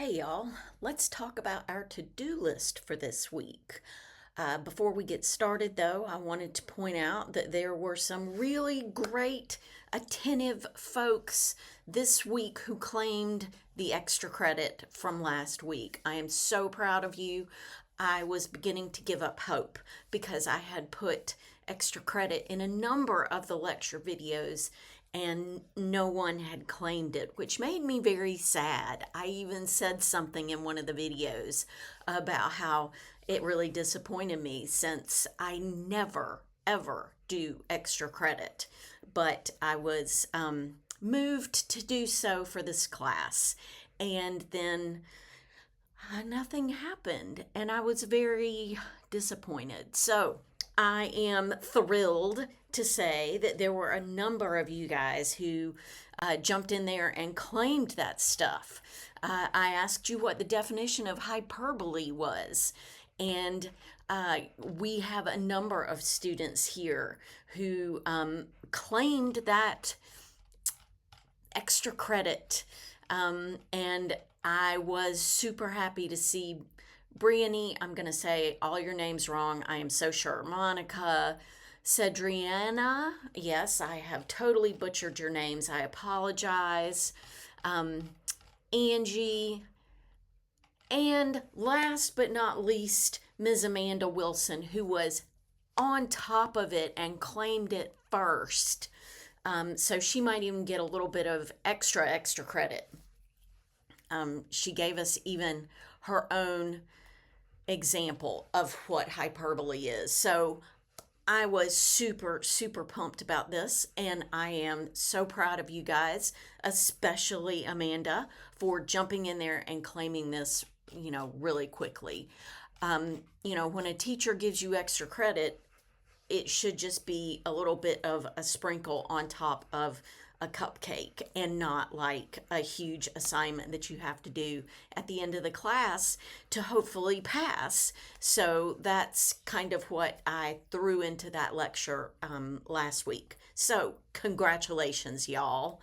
Hey y'all, let's talk about our to-do list for this week. Before we get started, though, I wanted to point out that there were some really great, attentive folks this week who claimed the extra credit from last week. I am so proud of you. I was beginning to give up hope because I had put extra credit in a number of the lecture videos and no one had claimed it, which made me very sad. I even said something in one of the videos about how it really disappointed me since I never, ever do extra credit. But I was moved to do so for this class. And then nothing happened, and I was very disappointed. So I am thrilled to say that there were a number of you guys who jumped in there and claimed that stuff. I asked you what the definition of hyperbole was, and we have a number of students here who claimed that extra credit. And I was super happy to see Brianny. I'm going to say all your names wrong. I am so sure. Monica, Cedriana. Yes, I have totally butchered your names. I apologize. Angie. And last but not least, Ms. Amanda Wilson, who was on top of it and claimed it first. So she might even get a little bit of extra credit. She gave us even her own example of what hyperbole is. So I was super pumped about this, and I am so proud of you guys, especially Amanda, for jumping in there and claiming this, really quickly. When a teacher gives you extra credit, it should just be a little bit of a sprinkle on top of a cupcake and not like a huge assignment that you have to do at the end of the class to hopefully pass. So that's kind of what I threw into that lecture last week. So congratulations, y'all.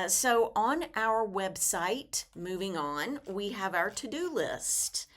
So on our website, moving on, we have our to-do list.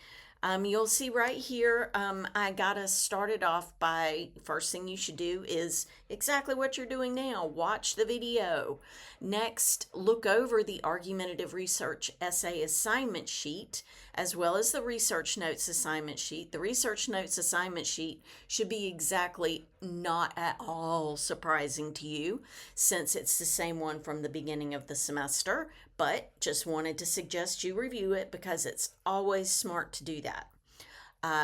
You'll see right here, I got us started off by first thing you should do is exactly what you're doing now. Watch the video. Next, look over the argumentative research essay assignment sheet as well as the research notes assignment sheet. The research notes assignment sheet should be exactly not at all surprising to you since it's the same one from the beginning of the semester, but just wanted to suggest you review it because it's always smart to do that.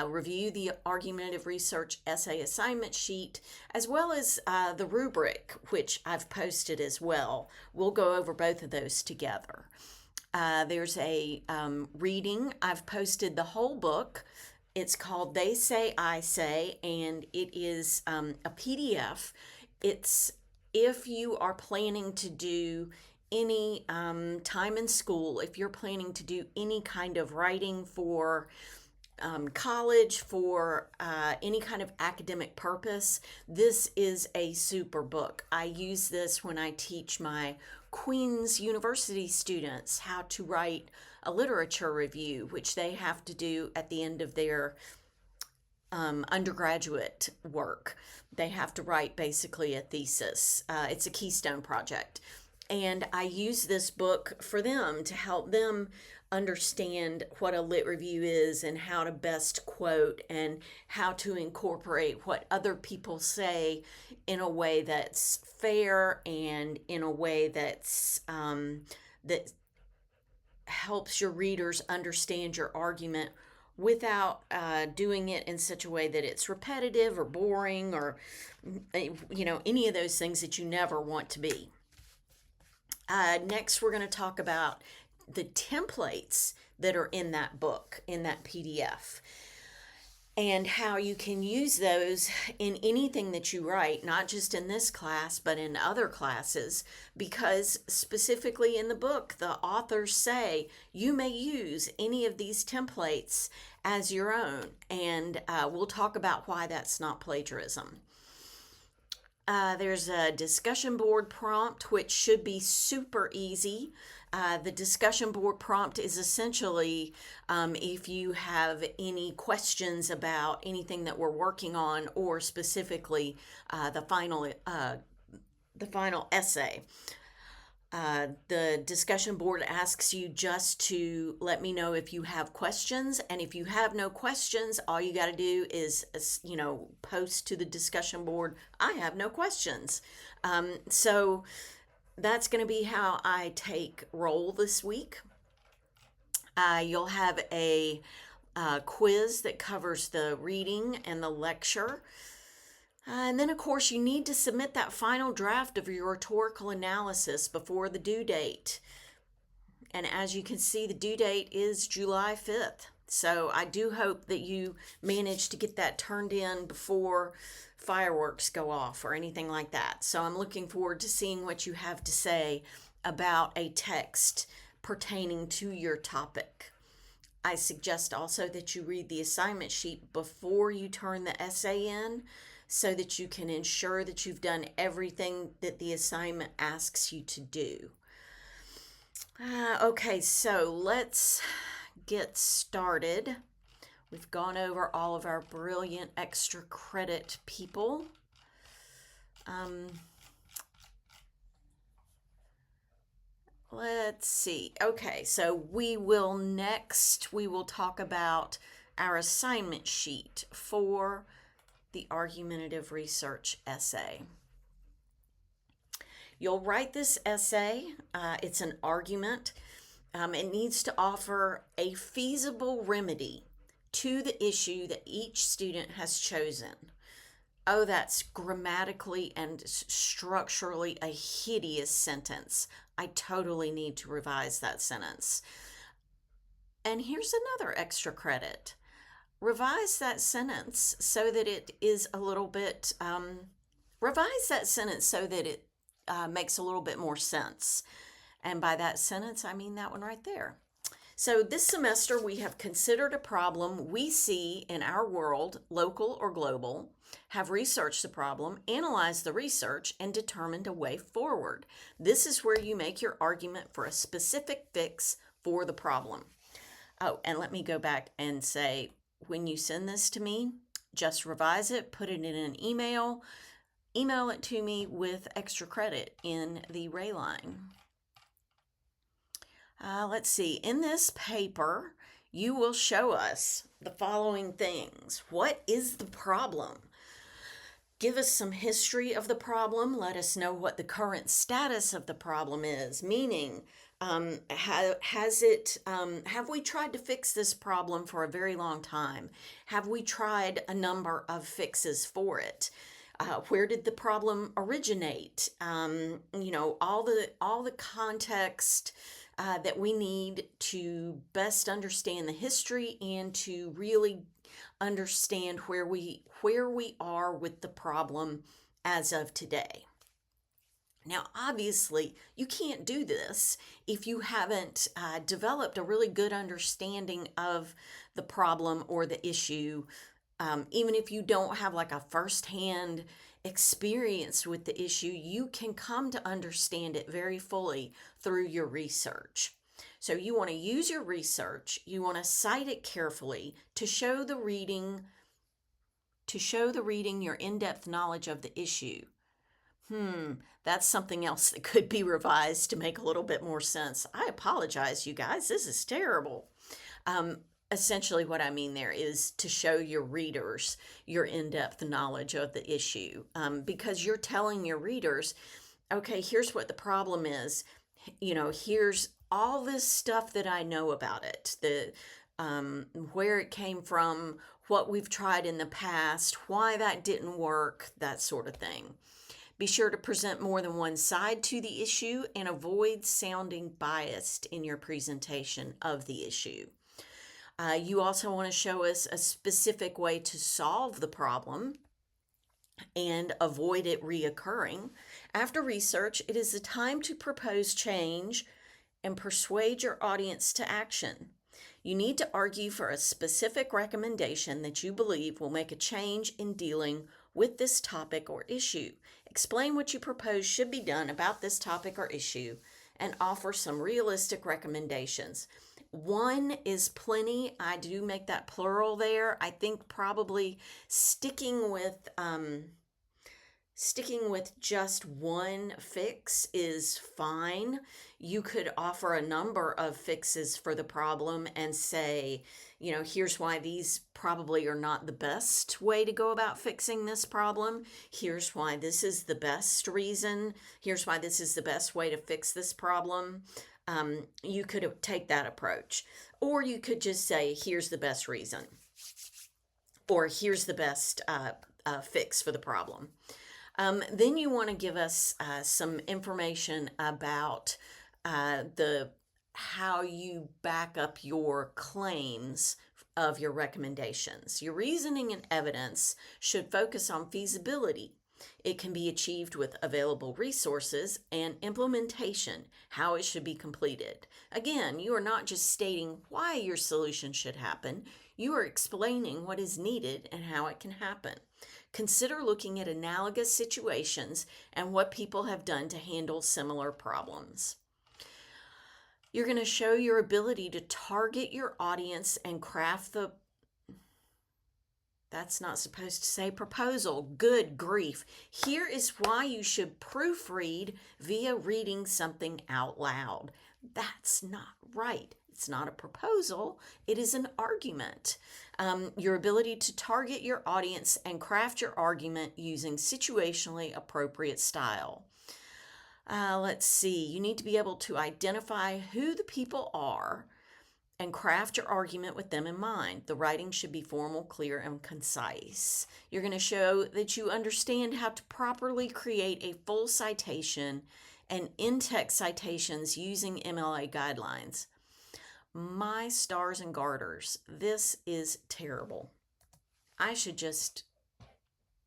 Review the argumentative research essay assignment sheet as well as the rubric, which I've posted as well. We'll go over both of those together. There's a reading. I've posted the whole book. It's called They Say, I Say, and it is a PDF. It's if you are planning to do any time in school, if you're planning to do any kind of writing for college, for any kind of academic purpose, this is a super book. I use this when I teach my Queen's University students how to write a literature review, which they have to do at the end of their undergraduate work. They have to write basically a thesis. It's a Keystone project. And I use this book for them to help them understand what a lit review is and how to best quote and how to incorporate what other people say in a way that's fair and in a way that's that helps your readers understand your argument without doing it in such a way that it's repetitive or boring or any of those things that you never want to be. Next, we're going to talk about the templates that are in that book, in that PDF, and how you can use those in anything that you write, not just in this class, but in other classes, because specifically in the book, the authors say you may use any of these templates as your own, and we'll talk about why that's not plagiarism. There's a discussion board prompt, which should be super easy. The discussion board prompt is essentially if you have any questions about anything that we're working on, or specifically the final essay. The discussion board asks you just to let me know if you have questions, and if you have no questions, all you got to do is, post to the discussion board, I have no questions. So that's going to be how I take roll this week. You'll have a quiz that covers the reading and the lecture. And then, of course, you need to submit that final draft of your rhetorical analysis before the due date. And as you can see, the due date is July 5th. So I do hope that you manage to get that turned in before fireworks go off or anything like that. So I'm looking forward to seeing what you have to say about a text pertaining to your topic. I suggest also that you read the assignment sheet before you turn the essay in, so that you can ensure that you've done everything that the assignment asks you to do. Okay, so let's get started. We've gone over all of our brilliant extra credit people. Let's see. Okay, so we will talk about our assignment sheet for the argumentative research essay. You'll write this essay. It's an argument. It needs to offer a feasible remedy to the issue that each student has chosen. Oh, that's grammatically and structurally a hideous sentence. I totally need to revise that sentence. And here's another extra credit. Revise that sentence so that it is a little bit, makes a little bit more sense. And by that sentence, I mean that one right there. So this semester, we have considered a problem we see in our world, local or global, have researched the problem, analyzed the research, and determined a way forward. This is where you make your argument for a specific fix for the problem. Oh, and let me go back and say, when you send this to me, just revise it, put it in an email it to me with extra credit in the Ray line. Let's see, in this paper, you will show us the following things. What is the problem? Give us some history of the problem. Let us know what the current status of the problem is, meaning, have we tried to fix this problem for a very long time? Have we tried a number of fixes for it? Where did the problem originate? All the context that we need to best understand the history and to really understand where we are with the problem as of today. Now, obviously, you can't do this if you haven't developed a really good understanding of the problem or the issue. Even if you don't have like a firsthand experience with the issue, you can come to understand it very fully through your research. So you want to use your research, you want to cite it carefully to show the reading your in-depth knowledge of the issue. That's something else that could be revised to make a little bit more sense. I apologize, you guys. This is terrible. Essentially what I mean there is to show your readers your in-depth knowledge of the issue, because you're telling your readers, okay, here's what the problem is. Here's all this stuff that I know about it, where it came from, what we've tried in the past, why that didn't work, that sort of thing. Be sure to present more than one side to the issue and avoid sounding biased in your presentation of the issue. You also want to show us a specific way to solve the problem and avoid it reoccurring. After research, it is the time to propose change and persuade your audience to action. You need to argue for a specific recommendation that you believe will make a change in dealing with this topic or issue. Explain what you propose should be done about this topic or issue and offer some realistic recommendations. One is plenty. I do make that plural there. I think probably sticking with just one fix is fine. You could offer a number of fixes for the problem and say, here's why these probably are not the best way to go about fixing this problem. Here's why this is the best reason. Here's why this is the best way to fix this problem. You could take that approach. Or you could just say, here's the best reason. Or here's the best fix for the problem. Then you want to give us some information about how you back up your claims of your recommendations. Your reasoning and evidence should focus on feasibility. It can be achieved with available resources and implementation, how it should be completed. Again, you are not just stating why your solution should happen, you are explaining what is needed and how it can happen. Consider looking at analogous situations and what people have done to handle similar problems. You're going to show your ability to target your audience and craft that's not supposed to say proposal. Good grief. Here is why you should proofread via reading something out loud. That's not right. It's not a proposal. It is an argument. Your ability to target your audience and craft your argument using situationally appropriate style. Let's see. You need to be able to identify who the people are and craft your argument with them in mind. The writing should be formal, clear, and concise. You're going to show that you understand how to properly create a full citation and in-text citations using MLA guidelines. My stars and garters, this is terrible. I should just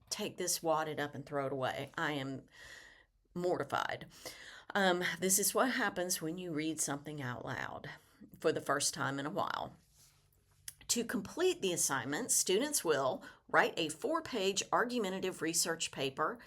take this wadded up and throw it away. I am mortified. This is what happens when you read something out loud for the first time in a while. To complete the assignment, students will write a 4-page argumentative research paper,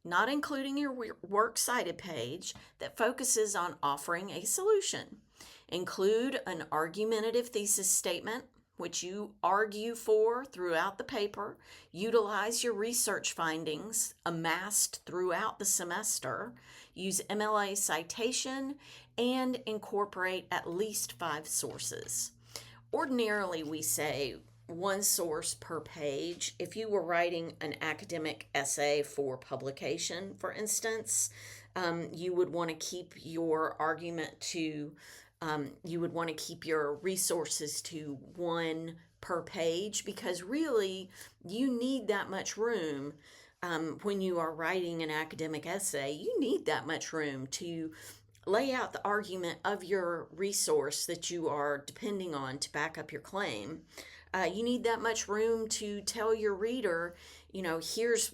not including your works cited page, that focuses on offering a solution. Include an argumentative thesis statement, which you argue for throughout the paper. Utilize your research findings amassed throughout the semester. Use MLA citation and incorporate at least 5 sources. Ordinarily, we say 1 source per page. If you were writing an academic essay for publication, for instance, you would want to keep your argument to you would want to keep your resources to 1 per page, because really you need that much room when you are writing an academic essay. You need that much room to lay out the argument of your resource that you are depending on to back up your claim. You need that much room to tell your reader, here's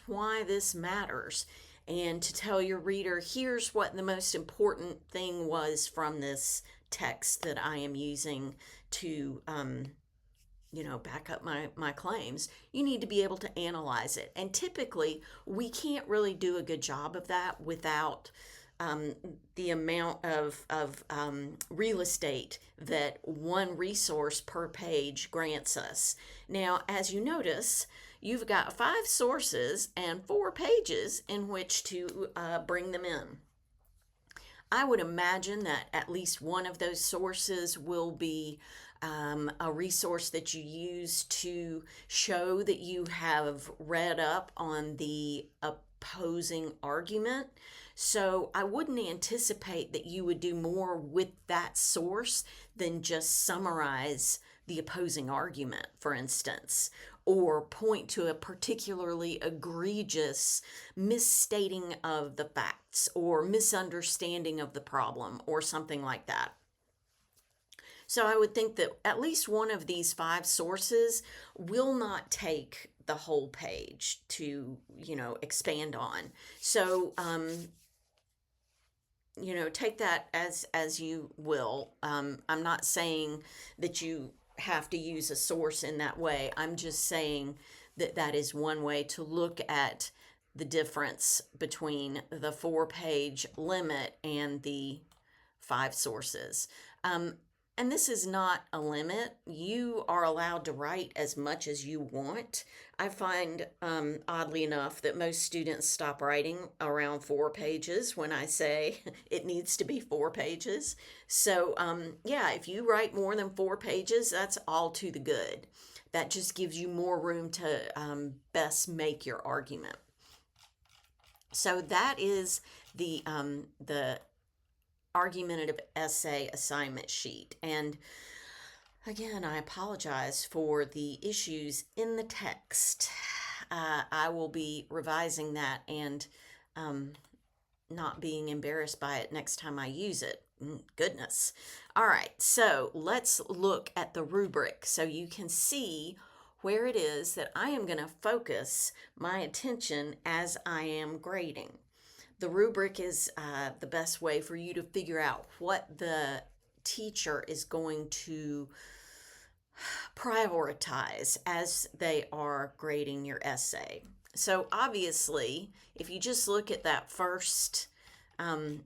why this matters. And to tell your reader, here's what the most important thing was from this text that I am using to, back up my claims. You need to be able to analyze it. And typically, we can't really do a good job of that without the amount of real estate that 1 resource per page grants us. Now, as you notice, you've got 5 sources and 4 pages in which to bring them in. I would imagine that at least one of those sources will be a resource that you use to show that you have read up on the opposing argument. So I wouldn't anticipate that you would do more with that source than just summarize the opposing argument, for instance, or point to a particularly egregious misstating of the facts or misunderstanding of the problem or something like that. So I would think that at least one of these 5 sources will not take the whole page to, expand on. So, take that as you will. I'm not saying that you have to use a source in that way. I'm just saying that is one way to look at the difference between the 4-page limit and the 5 sources. And this is not a limit. You are allowed to write as much as you want. I find, oddly enough, that most students stop writing around 4 pages when I say it needs to be 4 pages. So, yeah, if you write more than 4 pages, that's all to the good. That just gives you more room to best make your argument. So that is the argumentative essay assignment sheet. And again, I apologize for the issues in the text. I will be revising that and not being embarrassed by it next time I use it. Goodness. All right, so let's look at the rubric so you can see where it is that I am going to focus my attention as I am grading. The rubric is the best way for you to figure out what the teacher is going to prioritize as they are grading your essay. So obviously, if you just look at that first, the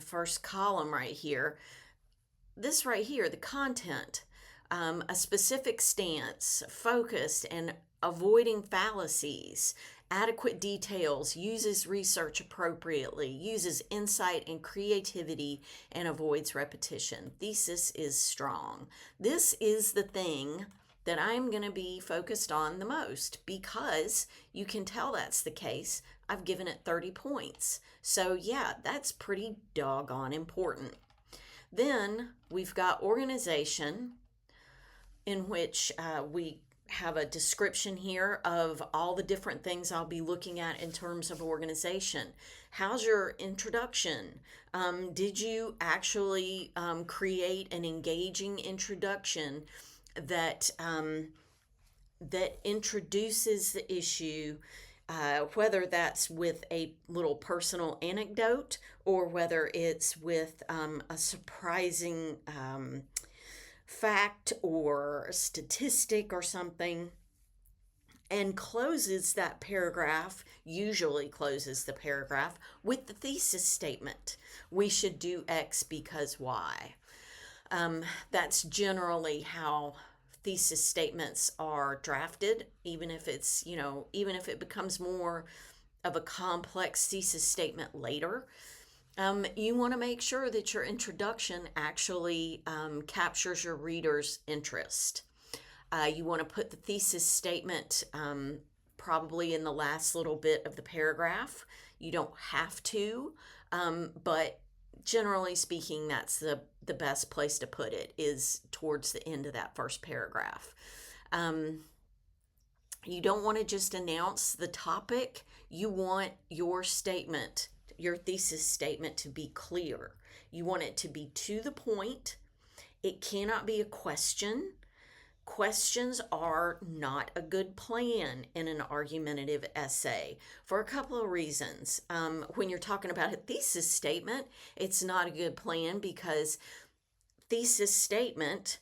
first column right here, this right here, the content, a specific stance, focused and avoiding fallacies, adequate details, uses research appropriately, uses insight and creativity, and avoids repetition. Thesis is strong. This is the thing that I'm going to be focused on the most because you can tell that's the case. I've given it 30 points. So yeah, that's pretty doggone important. Then we've got organization, in which we have a description here of all the different things I'll be looking at in terms of organization. How's your introduction? Did you actually create an engaging introduction that that introduces the issue, whether that's with a little personal anecdote or whether it's with a surprising fact or statistic or something, and closes that paragraph, usually closes the paragraph with the thesis statement. We should do X because Y. That's generally how thesis statements are drafted, even if it's, even if it becomes more of a complex thesis statement later. You want to make sure that your introduction actually captures your reader's interest. You want to put the thesis statement probably in the last little bit of the paragraph. You don't have to, but generally speaking, that's the best place to put it, is towards the end of that first paragraph. You don't want to just announce the topic. You want your statement, your thesis statement, to be clear. You want it to be to the point. It cannot be a question. Questions are not a good plan in an argumentative essay for a couple of reasons. When you're talking about a thesis statement, it's not a good plan because thesis statement,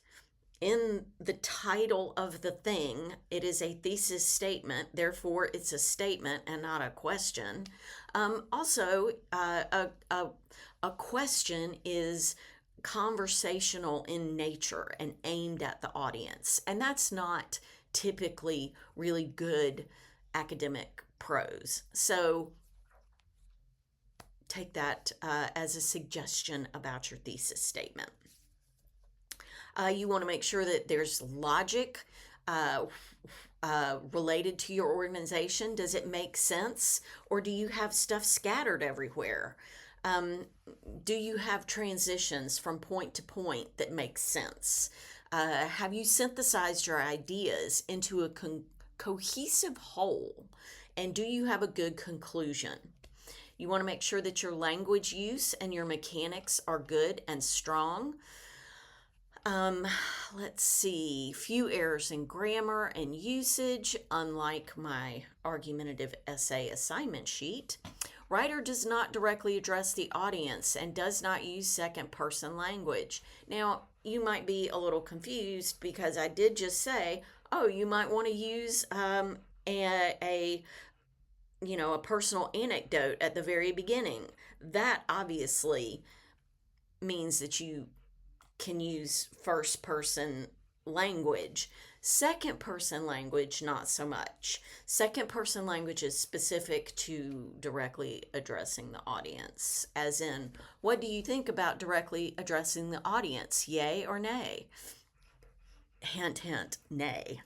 in the title of the thing, it is a thesis statement, therefore it's a statement and not a question. Also, a question is conversational in nature and aimed at the audience, and that's not typically really good academic prose. So take that as a suggestion about your thesis statement. You want to make sure that there's logic related to your organization. Does it make sense, or do you have stuff scattered everywhere? Do you have transitions from point to point that make sense? Have you synthesized your ideas into a cohesive whole? And do you have a good conclusion? You want to make sure that your language use and your mechanics are good and strong. Let's see, few errors in grammar and usage, unlike my argumentative essay assignment sheet. Writer does not directly address the audience and does not use second person language. Now, you might be a little confused because I did just say, oh, you might want to use a a personal anecdote at the very beginning. That obviously means that you can use first person language. Second person language, not so much. Second person language is specific to directly addressing the audience, as in, what do you think about directly addressing the audience? Yay or nay? Hint, hint, nay.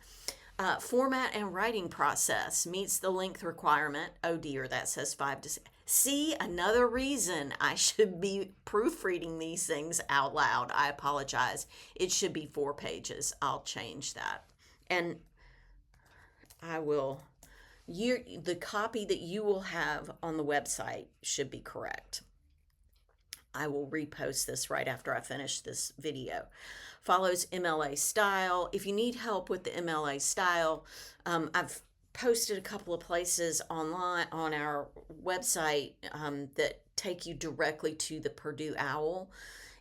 Format and writing process meets the length requirement. Oh dear, that says 5 to 6. See, another reason I should be proofreading these things out loud. I apologize. It should be 4 pages. I'll change that. And I will, the copy that you will have on the website should be correct. I will repost this right after I finish this video. Follows MLA style. If you need help with the MLA style, I've posted a couple of places online on our website that take you directly to the Purdue OWL.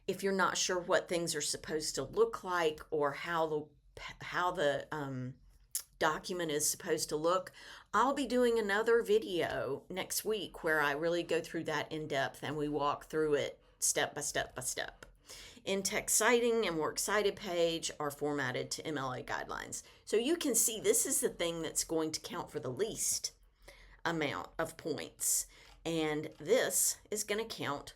If you're not sure what things are supposed to look like or how the document is supposed to look, I'll be doing another video next week where I really go through that in depth and we walk through it step by step by step. In-text citing and works cited page are formatted to MLA guidelines. So you can see this is the thing that's going to count for the least amount of points. And this is going to count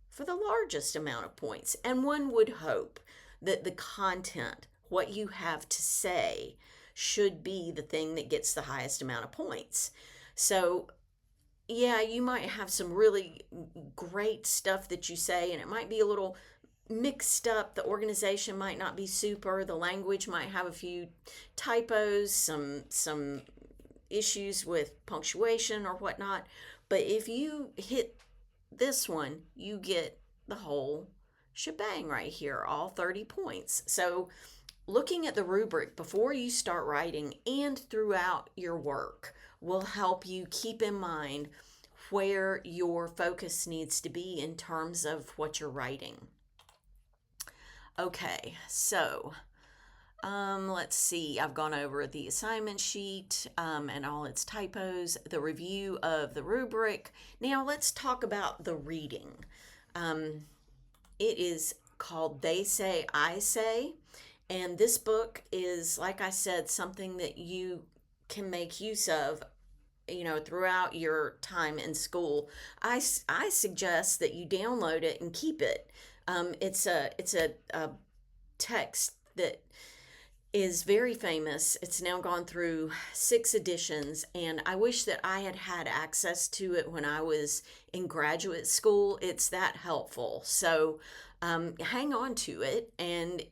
for the largest amount of points. And one would hope that the content, what you have to say, should be the thing that gets the highest amount of points. So yeah, you might have some really great stuff that you say, and it might be a little mixed up. The organization might not be super. The language might have a few typos, some issues with punctuation or whatnot. But if you hit this one, you get the whole shebang right here, all 30 points. So looking at the rubric before you start writing and throughout your work will help you keep in mind where your focus needs to be in terms of what you're writing. Okay, so let's see. I've gone over the assignment sheet and all its typos, the review of the rubric. Now let's talk about the reading. It is called They Say, I Say. And this book is, like I said, something that you can make use of, throughout your time in school. I suggest that you download it and keep it. It's a text that is very famous. It's now gone through 6 editions, and I wish that I had had access to it when I was in graduate school. It's that helpful. So hang on to it and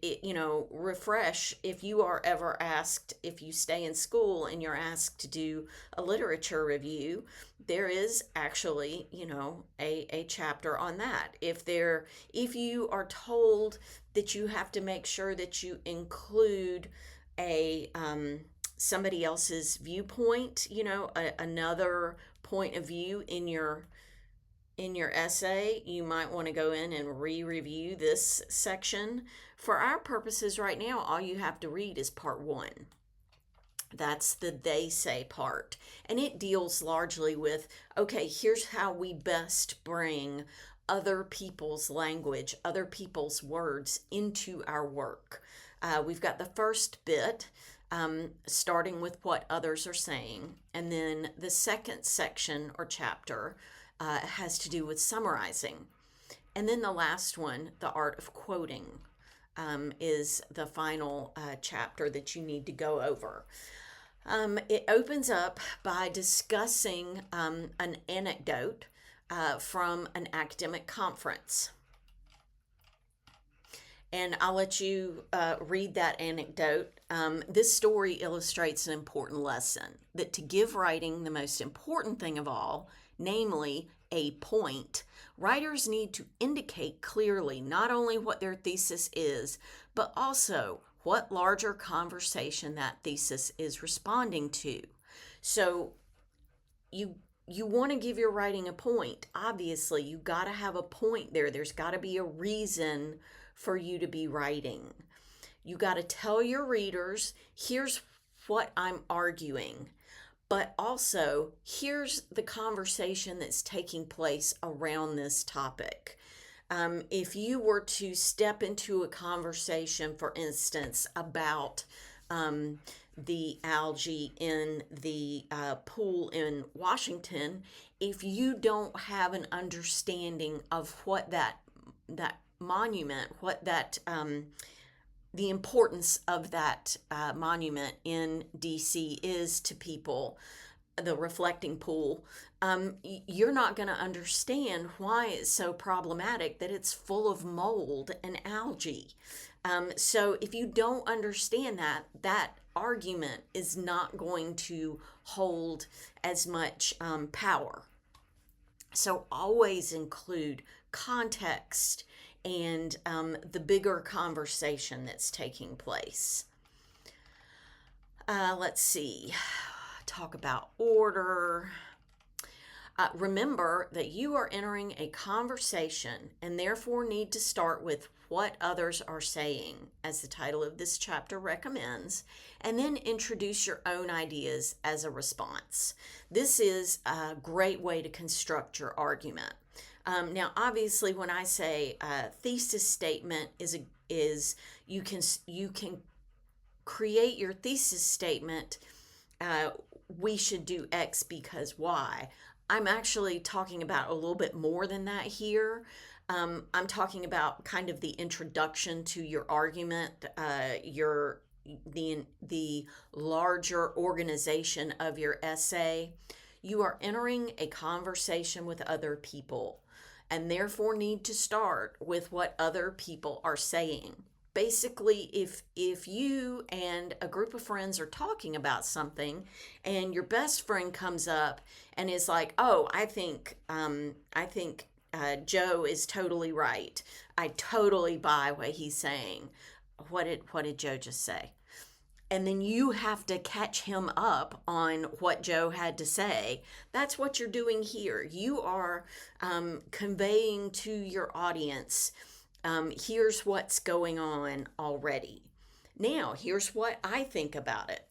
refresh if you are ever asked, if you stay in school and you're asked to do a literature review, there is actually a chapter on that. If you are told that you have to make sure that you include a somebody else's viewpoint, another point of view in your essay, you might want to go in and re-review this section. For our purposes right now, all you have to read is part 1. That's the they say part. And it deals largely with, okay, here's how we best bring other people's language, other people's words into our work. We've got the first bit, starting with what others are saying. And then the second section or chapter has to do with summarizing. And then the last one, the art of quoting, is the final chapter that you need to go over. It opens up by discussing an anecdote from an academic conference. And I'll let you read that anecdote. This story illustrates an important lesson, that to give writing the most important thing of all, namely a point, writers need to indicate clearly not only what their thesis is, but also what larger conversation that thesis is responding to. So you want to give your writing a point. Obviously, you got to have a point there. There's got to be a reason for you to be writing. You got to tell your readers, here's what I'm arguing. but also here's the conversation that's taking place around this topic. If you were to step into a conversation, for instance, about the algae in the pool in Washington, if you don't have an understanding of what that monument, what that the importance of that monument in DC is to people, the reflecting pool, you're not going to understand why it's so problematic that it's full of mold and algae. So if you don't understand that, that argument is not going to hold as much power. So always include context and the bigger conversation that's taking place. Let's see. Talk about order. Remember that you are entering a conversation and therefore need to start with what others are saying, as the title of this chapter recommends, and then introduce your own ideas as a response. This is a great way to construct your argument. Now, obviously, when I say thesis statement is you can create your thesis statement. We should do X because Y. I'm actually talking about a little bit more than that here. I'm talking about kind of the introduction to your argument, the larger organization of your essay. You are entering a conversation with other people and therefore need to start with what other people are saying. Basically, if you and a group of friends are talking about something and your best friend comes up and is like, "Oh, I think Joe is totally right. I totally buy what he's saying." What did Joe just say? And then you have to catch him up on what Joe had to say. That's what you're doing here. You are conveying to your audience, here's what's going on already. Now, here's what I think about it.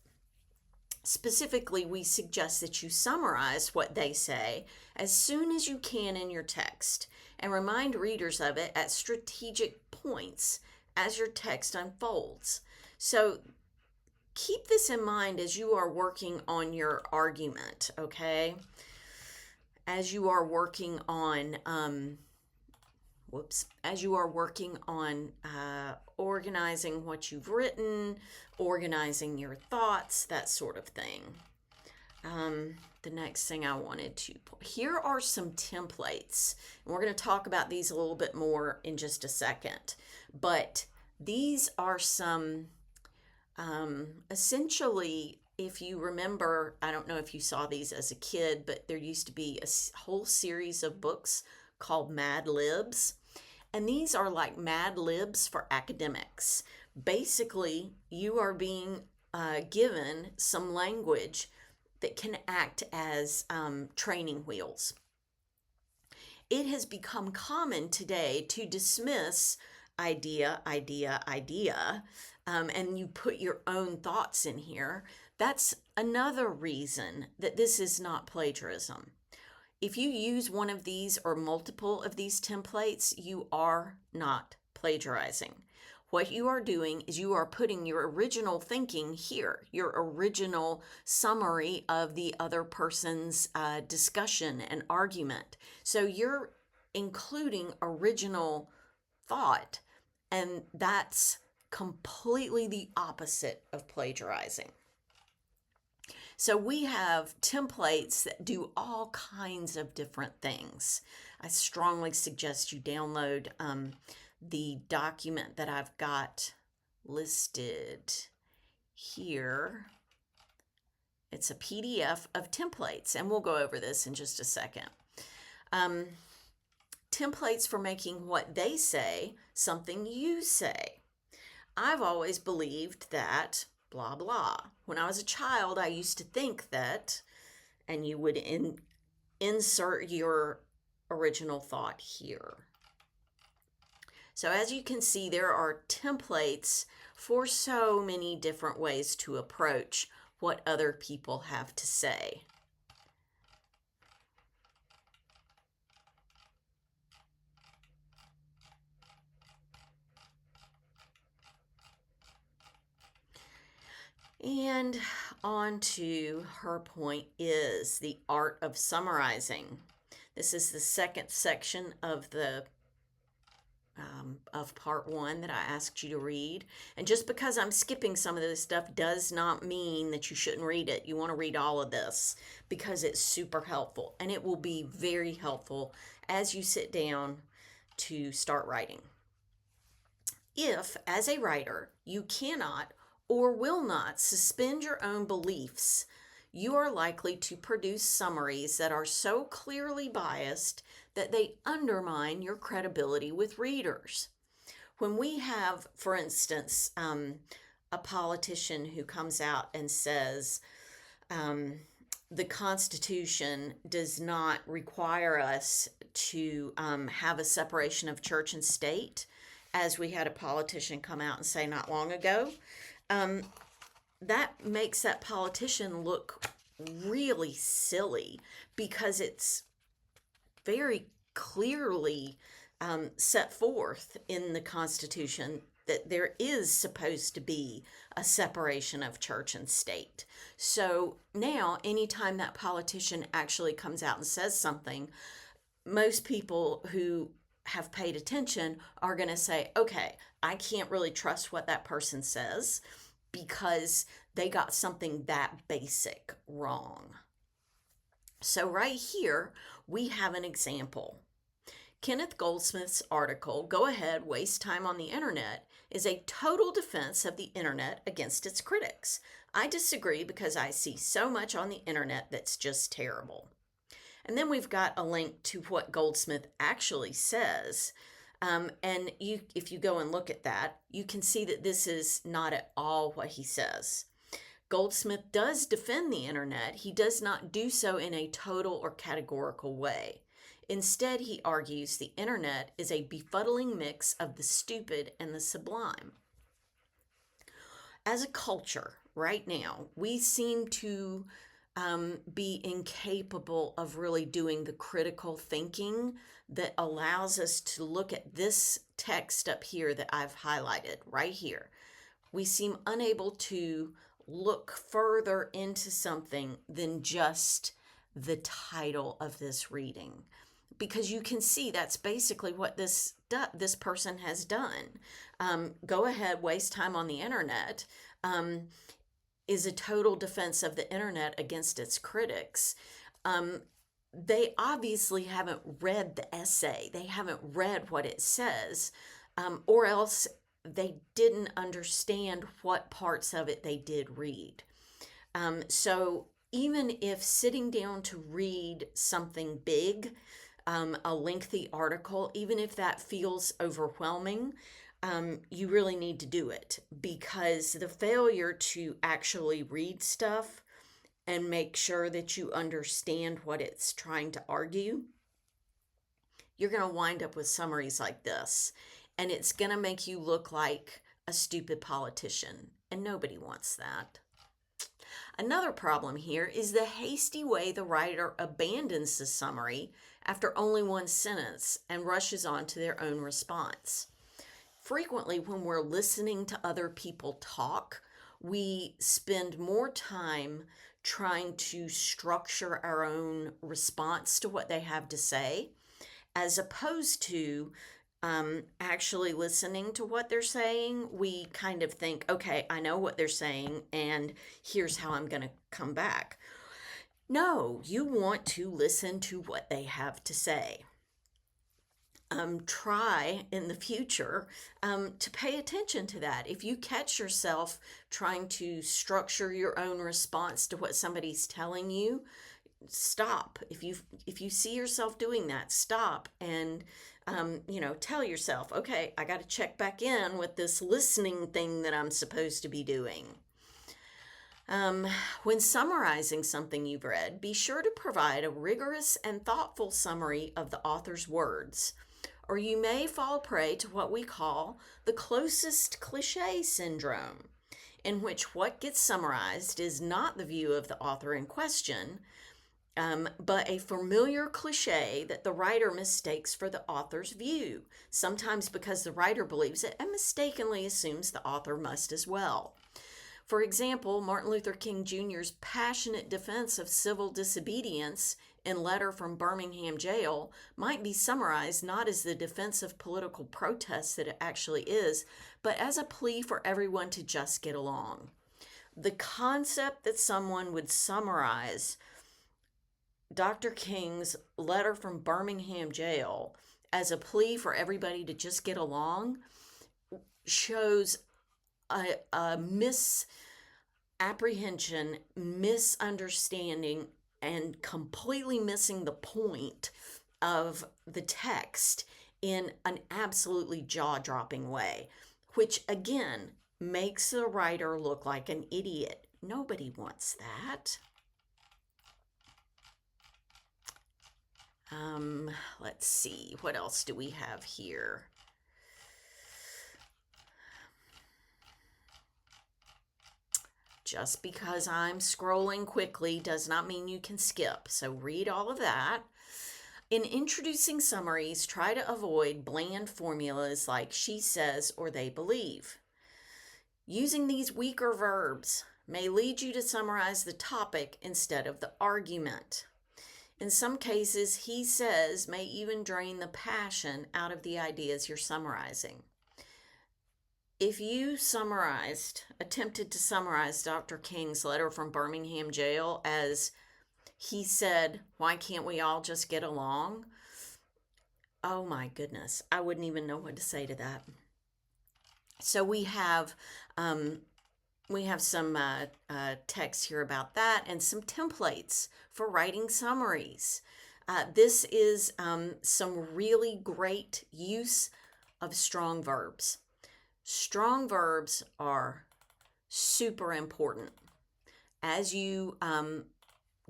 Specifically, we suggest that you summarize what they say as soon as you can in your text and remind readers of it at strategic points as your text unfolds. So keep this in mind as you are working on your argument, okay? As you are working on organizing what you've written, organizing your thoughts, that sort of thing. The next thing I wanted to here are some templates. And we're going to talk about these a little bit more in just a second. But these are some, essentially, if you remember, I don't know if you saw these as a kid, but there used to be a whole series of books called Mad Libs. And these are like Mad Libs for academics. Basically, you are being given some language that can act as training wheels. It has become common today to dismiss idea, and you put your own thoughts in here. That's another reason that this is not plagiarism. If you use one of these or multiple of these templates, you are not plagiarizing. What you are doing is you are putting your original thinking here, your original summary of the other person's discussion and argument. So you're including original thought, and that's completely the opposite of plagiarizing. So we have templates that do all kinds of different things. I strongly suggest you download the document that I've got listed here. It's a PDF of templates, and we'll go over this in just a second. Templates for making what they say something you say. I've always believed that blah, blah. When I was a child, I used to think that, and you would insert your original thought here. So as you can see, there are templates for so many different ways to approach what other people have to say. And on to her point is the art of summarizing. This is the second section of part one that I asked you to read. And just because I'm skipping some of this stuff does not mean that you shouldn't read it. You want to read all of this because it's super helpful, and it will be very helpful as you sit down to start writing. If, as a writer, you cannot or will not suspend your own beliefs, you are likely to produce summaries that are so clearly biased that they undermine your credibility with readers. When we have, for instance, a politician who comes out and says, the Constitution does not require us to have a separation of church and state, as we had a politician come out and say not long ago, that makes that politician look really silly because it's very clearly set forth in the Constitution that there is supposed to be a separation of church and state. So now, anytime that politician actually comes out and says something, most people who have paid attention are going to say, okay, I can't really trust what that person says because they got something that basic wrong. So right here, we have an example. Kenneth Goldsmith's article, Go Ahead, Waste Time on the Internet, is a total defense of the internet against its critics. I disagree because I see so much on the internet that's just terrible. And then we've got a link to what Goldsmith actually says. And if you go and look at that, you can see that this is not at all what he says. Goldsmith does defend the internet. He does not do so in a total or categorical way. Instead, he argues the internet is a befuddling mix of the stupid and the sublime. As a culture, right now, we seem to be incapable of really doing the critical thinking that allows us to look at this text up here that I've highlighted right here. We seem unable to look further into something than just the title of this reading, because you can see that's basically what this person has done. Go Ahead, Waste Time on the Internet is a total defense of the internet against its critics. They obviously haven't read the essay. They haven't read what it says, or else they didn't understand what parts of it they did read. So even if sitting down to read something big, a lengthy article, even if that feels overwhelming, you really need to do it, because the failure to actually read stuff and make sure that you understand what it's trying to argue, you're going to wind up with summaries like this, and it's going to make you look like a stupid politician, and nobody wants that. Another problem here is the hasty way the writer abandons the summary after only one sentence and rushes on to their own response. Frequently, when we're listening to other people talk, we spend more time trying to structure our own response to what they have to say, as opposed to actually listening to what they're saying. We kind of think, okay, I know what they're saying, and here's how I'm going to come back. No, you want to listen to what they have to say. Try in the future to pay attention to that. If you catch yourself trying to structure your own response to what somebody's telling you, stop. If you see yourself doing that, stop and tell yourself, okay, I got to check back in with this listening thing that I'm supposed to be doing. When summarizing something you've read, be sure to provide a rigorous and thoughtful summary of the author's words, or you may fall prey to what we call the closest cliche syndrome. in which what gets summarized is not the view of the author in question, but a familiar cliche that the writer mistakes for the author's view, sometimes because the writer believes it and mistakenly assumes the author must as well. For example, Martin Luther King Jr.'s passionate defense of civil disobedience in Letter from Birmingham Jail might be summarized not as the defense of political protest that it actually is, but as a plea for everyone to just get along. The concept that someone would summarize Dr. King's Letter from Birmingham Jail as a plea for everybody to just get along shows a misapprehension, misunderstanding, and completely missing the point of the text in an absolutely jaw-dropping way, which again makes the writer look like an idiot. Nobody wants that. Let's see, what else do we have here? Just because I'm scrolling quickly does not mean you can skip, so read all of that. In introducing summaries, try to avoid bland formulas like she says or they believe. Using these weaker verbs may lead you to summarize the topic instead of the argument. In some cases, he says may even drain the passion out of the ideas you're summarizing. If you attempted to summarize Dr. King's Letter from Birmingham Jail as he said, why can't we all just get along? Oh my goodness, I wouldn't even know what to say to that. So we have some text here about that and some templates for writing summaries. This is some really great use of strong verbs. Strong verbs are super important as you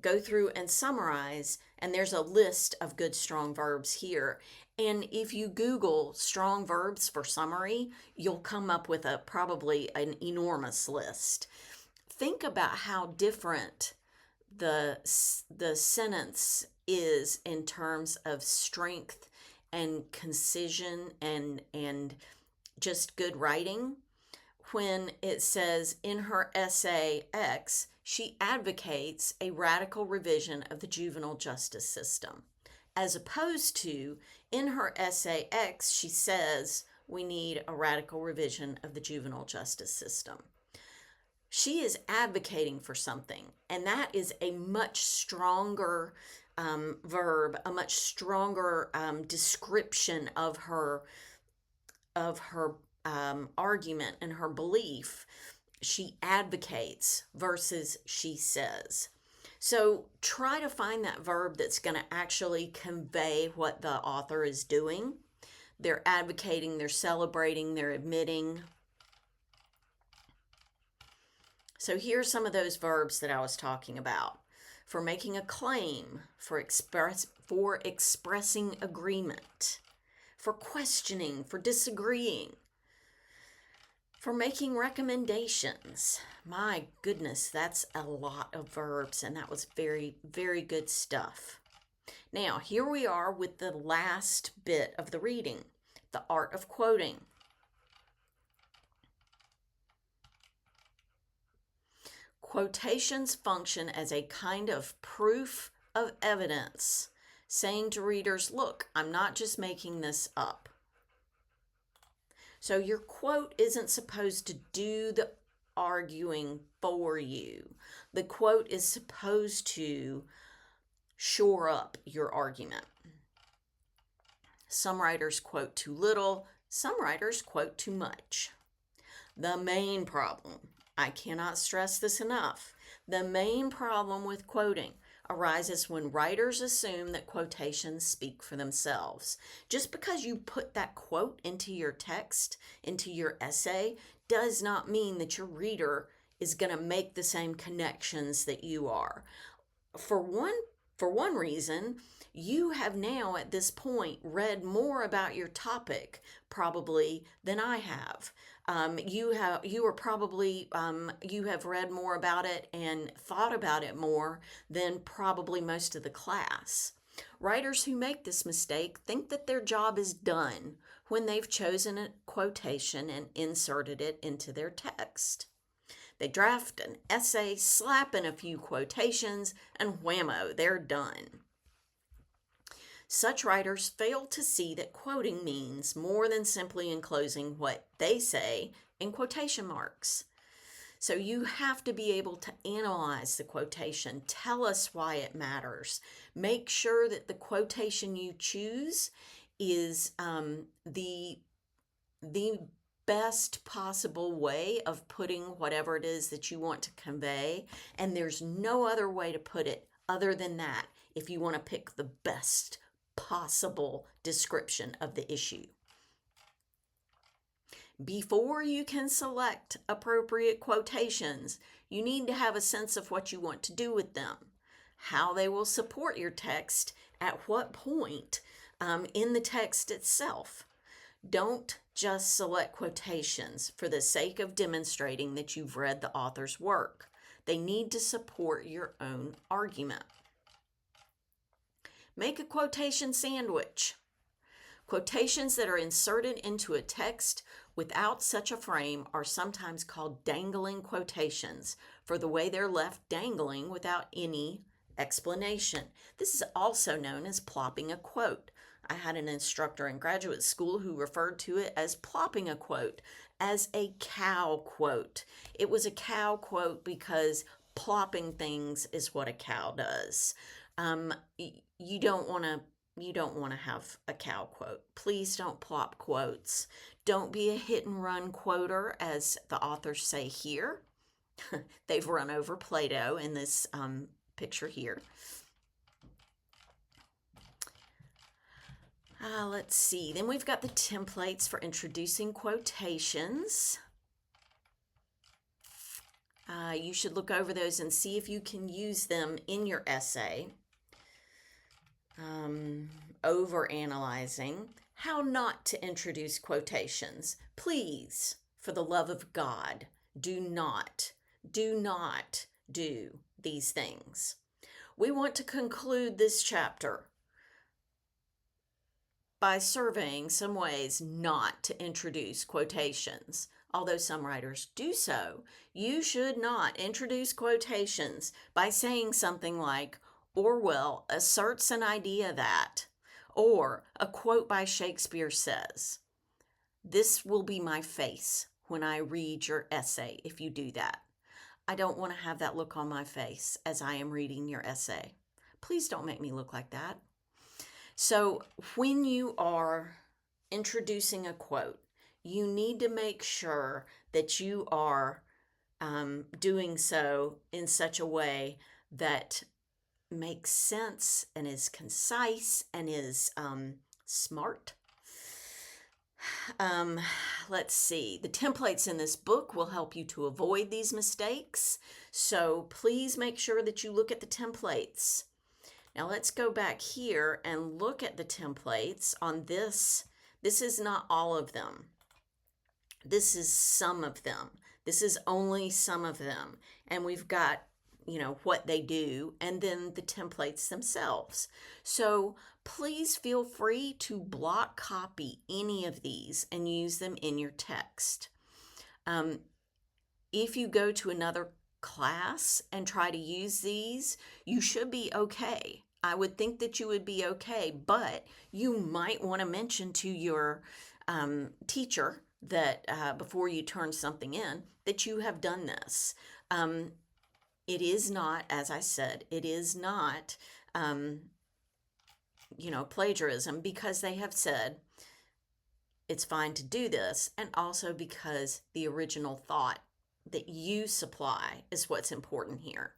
go through and summarize, and there's a list of good strong verbs here. And if you Google strong verbs for summary, you'll come up with probably an enormous list. Think about how different the sentence is in terms of strength and concision and just good writing when it says in her essay X, she advocates a radical revision of the juvenile justice system, as opposed to in her essay X, she says we need a radical revision of the juvenile justice system. She is advocating for something, and that is a much stronger verb, a much stronger description of her argument and her belief. She advocates versus she says. So try to find that verb that's going to actually convey what the author is doing. They're advocating, they're celebrating, they're admitting. So here's some of those verbs that I was talking about. For making a claim, for expressing agreement, for questioning, for disagreeing, for making recommendations. My goodness, that's a lot of verbs, and that was very, very good stuff. Now, here we are with the last bit of the reading, the art of quoting. Quotations function as a kind of proof of evidence, saying to readers, look, I'm not just making this up. So your quote isn't supposed to do the arguing for you. The quote is supposed to shore up your argument. Some writers quote too little, some writers quote too much. The main problem, I cannot stress this enough, the main problem with quoting arises when writers assume that quotations speak for themselves. Just because you put that quote into your text, into your essay, does not mean that your reader is going to make the same connections that you are. For one reason, you have now at this point read more about your topic probably than I have. You are probably you have read more about it and thought about it more than probably most of the class. Writers who make this mistake think that their job is done when they've chosen a quotation and inserted it into their text. They draft an essay, slap in a few quotations, and whammo, they're done. Such writers fail to see that quoting means more than simply enclosing what they say in quotation marks. So you have to be able to analyze the quotation, tell us why it matters, make sure that the quotation you choose is the best possible way of putting whatever it is that you want to convey, and there's no other way to put it other than that if you want to pick the best possible description of the issue. Before you can select appropriate quotations, you need to have a sense of what you want to do with them, how they will support your text, at what point in the text itself. Don't just select quotations for the sake of demonstrating that you've read the author's work. They need to support your own argument. Make a quotation sandwich. Quotations that are inserted into a text without such a frame are sometimes called dangling quotations for the way they're left dangling without any explanation. This is also known as plopping a quote. I had an instructor in graduate school who referred to it as plopping a quote, as a cow quote. It was a cow quote because plopping things is what a cow does. You don't want to have a cow quote. Please don't plop quotes. Don't be a hit and run quoter, as the authors say here. They've run over Plato in this picture here. Let's see. Then we've got the templates for introducing quotations. You should look over those and see if you can use them in your essay. Over analyzing how not to introduce quotations. Please, for the love of God, do not do these things. We want to conclude this chapter by surveying some ways not to introduce quotations. Although some writers do so, you should not introduce quotations by saying something like, Orwell asserts an idea that, or a quote by Shakespeare says. This will be my face when I read your essay if you do that. I don't want to have that look on my face as I am reading your essay. Please don't make me look like that. So when you are introducing a quote, you need to make sure that you are doing so in such a way that makes sense and is concise and is smart. Let's see. The templates in this book will help you to avoid these mistakes. So please make sure that you look at the templates. Now let's go back here and look at the templates on this. This is not all of them. This is some of them. This is only some of them. And we've got, what they do and then the templates themselves. So please feel free to block copy any of these and use them in your text. If you go to another class and try to use these, you should be okay. I would think that you would be okay, but you might want to mention to your teacher that before you turn something in, that you have done this. It is not, as I said, it is not, plagiarism, because they have said it's fine to do this, and also because the original thought that you supply is what's important here.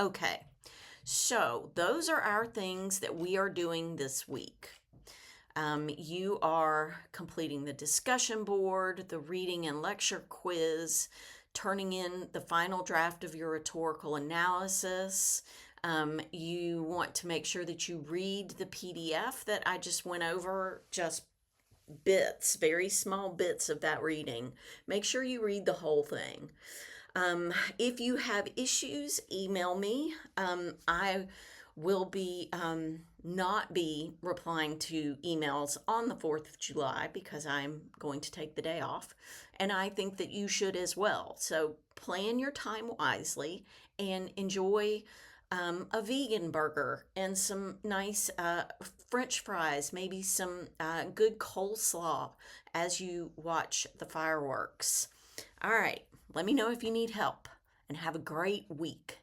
Okay, so those are our things that we are doing this week. You are completing the discussion board, the reading and lecture quiz, turning in the final draft of your rhetorical analysis. You want to make sure that you read the PDF that I just went over just bits, very small bits of that reading. Make sure you read the whole thing. If you have issues, email me. I will be not be replying to emails on the 4th of July because I'm going to take the day off, and I think that you should as well. So plan your time wisely and enjoy a vegan burger and some nice French fries, maybe some good coleslaw as you watch the fireworks. All right, let me know if you need help and have a great week.